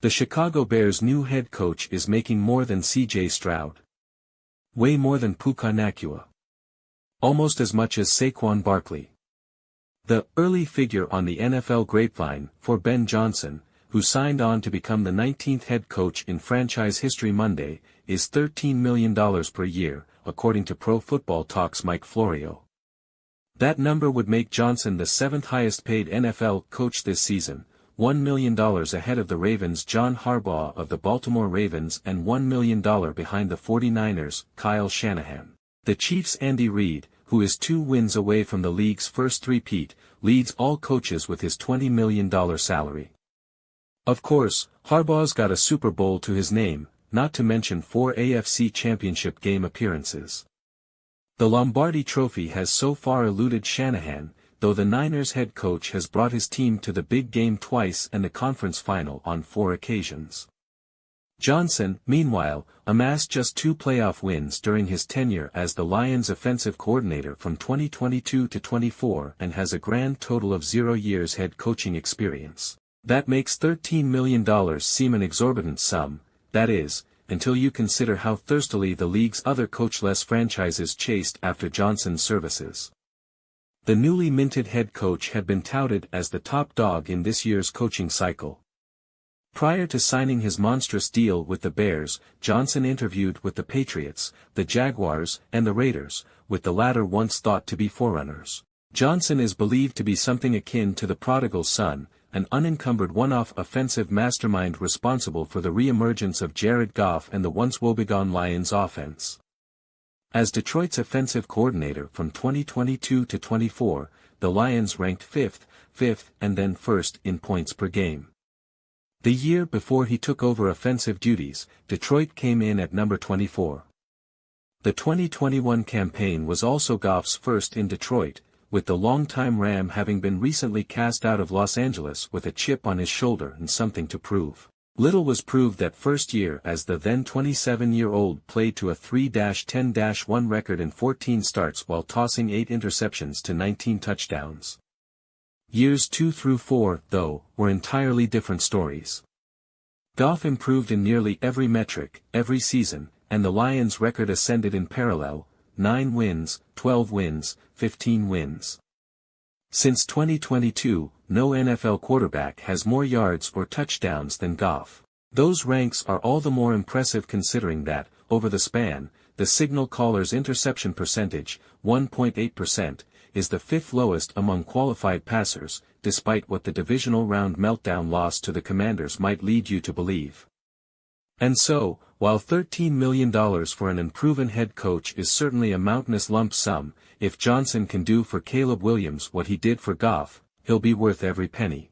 The Chicago Bears' new head coach is making more than C.J. Stroud. Way more than Puka Nacua. Almost as much as Saquon Barkley. The early figure on the NFL grapevine for Ben Johnson, who signed on to become the 19th head coach in franchise history Monday, is $13 million per year, according to Pro Football Talk's Mike Florio. That number would make Johnson the seventh highest paid NFL coach this season, $1 million ahead of the Ravens' John Harbaugh of the Baltimore Ravens and $1 million behind the 49ers' Kyle Shanahan. The Chiefs' Andy Reid, who is 2 wins away from the league's first three-peat, leads all coaches with his $20 million salary. Of course, Harbaugh's got a Super Bowl to his name, not to mention 4 AFC Championship game appearances. The Lombardi Trophy has so far eluded Shanahan, though the Niners head coach has brought his team to the big game twice and the conference final on 4 occasions. Johnson, meanwhile, amassed just 2 playoff wins during his tenure as the Lions' offensive coordinator from 2022 to 24 and has a grand total of 0 years head coaching experience. That makes $13 million seem an exorbitant sum, that is, until you consider how thirstily the league's other coachless franchises chased after Johnson's services. The newly minted head coach had been touted as the top dog in this year's coaching cycle. Prior to signing his monstrous deal with the Bears, Johnson interviewed with the Patriots, the Jaguars, and the Raiders, with the latter once thought to be forerunners. Johnson is believed to be something akin to the prodigal son, an unencumbered one-off offensive mastermind responsible for the re-emergence of Jared Goff and the once woebegone Lions offense. As Detroit's offensive coordinator from 2022 to 24, the Lions ranked 5th, and then 1st in points per game. The year before he took over offensive duties, Detroit came in at number 24. The 2021 campaign was also Goff's first in Detroit, with the longtime Ram having been recently cast out of Los Angeles with a chip on his shoulder and something to prove. Little was proved that first year as the then 27-year-old played to a 3-10-1 record in 14 starts while tossing 8 interceptions to 19 touchdowns. Years 2 through 4, though, were entirely different stories. Goff improved in nearly every metric, every season, and the Lions' record ascended in parallel, 9 wins, 12 wins, 15 wins. Since 2022, no NFL quarterback has more yards or touchdowns than Goff. Those ranks are all the more impressive considering that, over the span, the signal caller's interception percentage, 1.8%, is the 5th lowest among qualified passers, despite what the divisional round meltdown loss to the Commanders might lead you to believe. And so, while $13 million for an unproven head coach is certainly a mountainous lump sum, if Johnson can do for Caleb Williams what he did for Goff, he'll be worth every penny.